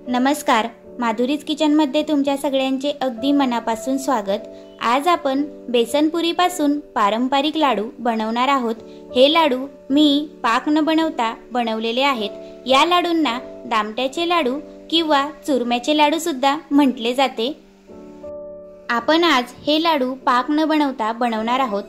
नमस्कार, माधुरीज किचनमध्ये तुमच्या सगळ्यांचे अगदी मनापासून स्वागत। आज आपण बेसनपुरीपासून पारंपरिक लाडू बनवणार आहोत। हे लाडू मी पाक न बनवता बनवलेले आहेत। या लाडूंना दामट्याचे लाडू किंवा चुरम्याचे लाडू सुद्धा म्हटले जाते। आपण आज हे लाडू पाक न बनवता बनवणार आहोत।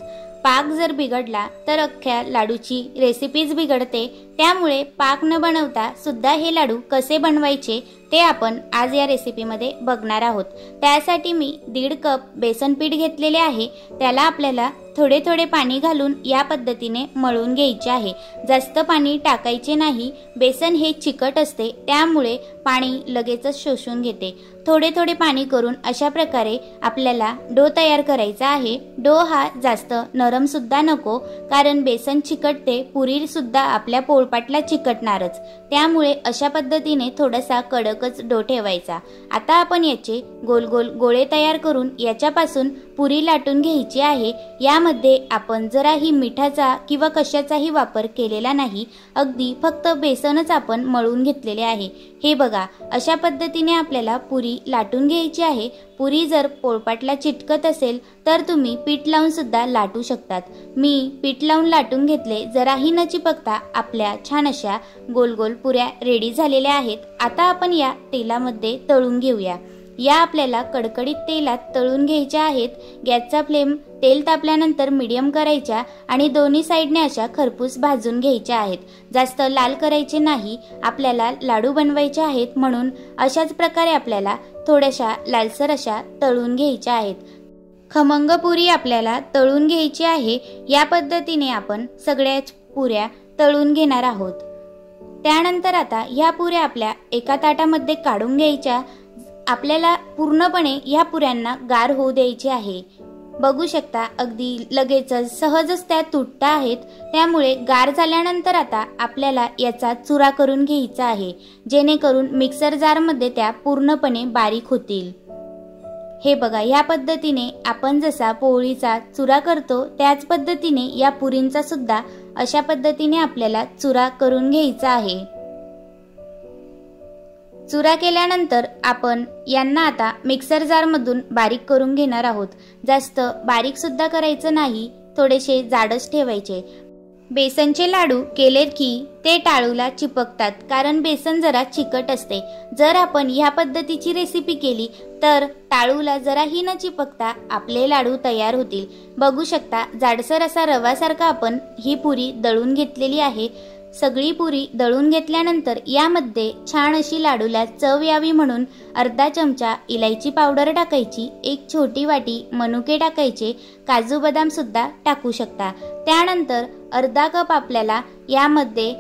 पाक जर बिघडला तर अख्ख्या लाडूची रेसिपीज बिघडते, त्यामुळे पाक न बनवता सुद्धा हे लाडू कसे बनवायचे ते आपण आज या रेसिपीमध्ये बघणार आहोत। त्यासाठी मी 1.5 कप बेसन पीठ घेतलेले आहे। त्याला आपल्याला थोडे थोडे पाणी घालून या पद्धतीने मळून घ्यायचे आहे। जास्त पाणी टाकायचे नाही, बेसन हे चिकट असते त्यामुळे पाणी लगेचच शोषून घेते। थोडे थोडे पाणी करून अशा प्रकारे आपल्याला डो तयार करायचा आहे। डो हा जास्त नरम सुद्धा नको, कारण बेसन चिकटते, पुरी सुद्धा आपल्या पोळपाटला चिकटणारच, त्यामुळे अशा पद्धतीने थोडासा कडकच डो ठेवायचा। आता आपण याचे गोल गोल गोळे तयार करून याच्यापासून पुरी लाटून घ्यायची आहे। यामध्ये आपण जराही मिठाचा किंवा कशाचाही वापर केलेला नाही, अगदी फक्त बेसनच आपण मळून घेतलेले आहे। हे बघा, अशा पद्धतीने आपल्याला पुरी लाटून घ्यायची आहे। पुरी जर पोळपाटला चिटकत असेल तर तुम्ही पीठ लावून सुद्धा लाटू शकतात। मी पीठ लावून लाटून घेतले, जराही न चिपकता आपल्या छान अशा गोल गोल पुऱ्या रेडी झालेल्या आहेत। आता आपण या तेलामध्ये तळून घेऊया। या आपल्याला कडकडीत तेलात तळून घ्यायच्या आहेत। गॅसचा फ्लेम तेल तापल्यानंतर मीडियम करायचा आणि दोन्ही साइडने अशा खरपूस भाजून घ्यायच्या आहेत। जास्त लाल करायचे नाही, आपल्याला लाडू बनवायचे आहेत, म्हणून अशाच प्रकारे आपल्याला थोड्याशा लालसर अशा तळून घ्यायच्या आहेत। खमंग पुरी आपल्याला तळून घ्यायची आहे। या पद्धतीने आपण सगळ्याच पुऱ्या तळून घेणार आहोत। त्यानंतर आता ह्या पुऱ्या आपल्या एका ताटामध्ये काढून घ्यायच्या। आपल्याला पूर्णपणे या पुऱ्यांना गार होऊ द्यायचे आहे। बघू शकता, अगदी लगेचच सहजच त्या तुटत आहेत, त्यामुळे गार झाल्यानंतर आता आपल्याला याचा चुरा करून घ्यायचा आहे, जेणेकरून मिक्सर जार मध्ये त्या पूर्णपणे बारीक होतील। हे बघा, या पद्धतीने आपण जसा पोळीचा चुरा करतो त्याच पद्धतीने या पुरींचा सुद्धा अशा पद्धतीने आपल्याला चुरा करून घ्यायचा आहे। चुरा केल्यानंतर आपण यांना आता मिक्सर जार मधून बारीक करून घेणार आहोत। जास्त बारीक सुद्धा करायचं नाही, थोडेसे जाडच ठेवायचे। बेसनचे लाडू केले की ते टाळूला चिपकतात, कारण बेसन जरा चिकट असते। जर आपण ह्या पद्धतीची रेसिपी केली तर टाळूला जराही न चिपकता आपले लाडू तयार होतील। बघू शकता, जाडसर असा रवासारखा आपण ही पुरी दळून घेतलेली आहे। सगळी पुरी दळून घेतल्यानंतर यामध्ये छान अशी लाडूला चव यावी म्हणून अर्धा चमचा इलायची पावडर टाकायची, एक छोटी वाटी मनुके टाकायचे, काजू बदाम सुद्धा टाकू शकता। त्यानंतर अर्धा कप आपल्याला यामध्ये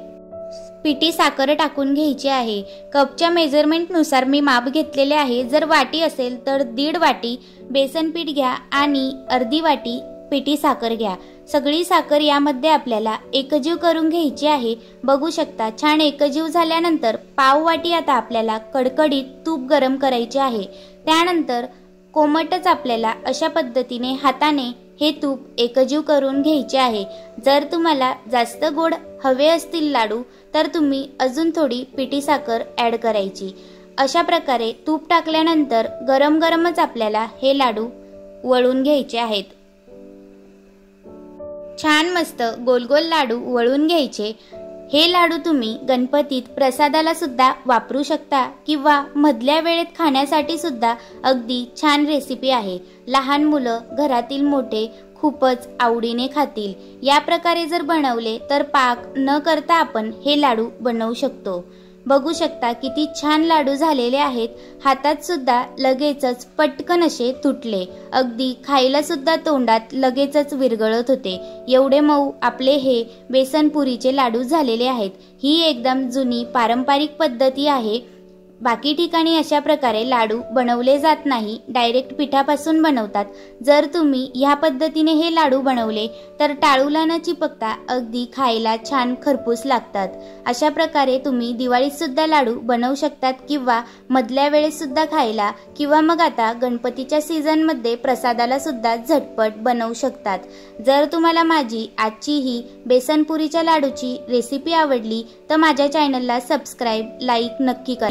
पिठी साखर टाकून घ्यायची आहे। कपच्या मेजरमेंट नुसार मी माप घेतलेले आहे। जर वाटी असेल तर 1.5 वाटी बेसन पीठ घ्या आणि अर्धी वाटी पिठी साखर घ्या। सगळी साखर यामध्ये आपल्याला एकजीव करून घ्यायची आहे। बघू शकता, छान एकजीव झाल्यानंतर पाव वाटी आता आपल्याला कडकडीत तूप गरम करायचे आहे। त्यानंतर कोमटच आपल्याला अशा पद्धतीने हाताने हे तूप एकजीव करून घ्यायचे आहे। जर तुम्हाला जास्त गोड हवे असतील लाडू तर तुम्ही अजून थोडी पिठी साखर ऍड करायची। अशा प्रकारे तूप टाकल्यानंतर गरम गरमच आपल्याला हे लाडू वळून घ्यायचे आहेत। छान मस्त गोल गोल लाडू वळून घ्यायचे। हे लाडू तुम्ही गणपतीत प्रसादाला सुद्धा वापरू शकता किंवा मधल्या वेळेत खाण्यासाठी सुद्धा अगदी छान रेसिपी आहे। लहान मुलं, घरातील मोठे खूपच आवडीने खातील। या प्रकारे जर बनवले तर पाक न करता आपण हे लाडू बनवू शकतो। बघू शकता किती छान लाडू झालेले आहेत। हातात सुद्धा लगेचच पटकन असे तुटले, अगदी खायला सुद्धा तोंडात लगेचच विरघळत होते। एवढे मऊ आपले हे बेसनपुरीचे लाडू झालेले आहेत। ही एकदम जुनी पारंपरिक पद्धती आहे। बाकी ठिकाणी अशा प्रकारे लाडू बनवले जात नाही, डायरेक्ट पिठापासून बनवतात। जर तुम्ही ह्या पद्धतीने हे लाडू बनवले तर टाळूला न चिपकता अगदी खायला छान खरपूस लागतात। अशा प्रकारे तुम्ही दिवाळीत सुद्धा लाडू बनवू शकतात किंवा मधल्या वेळेत सुद्धा खायला, किंवा मग आता गणपतीच्या सीझन मध्ये प्रसादाला सुद्धा झटपट बनवू शकतात। जर तुम्हाला माझी आजची ही बेसनपुरीच्या लाडूची रेसिपी आवडली तर माझ्या चॅनलला सबस्क्राइब, लाईक नक्की करा।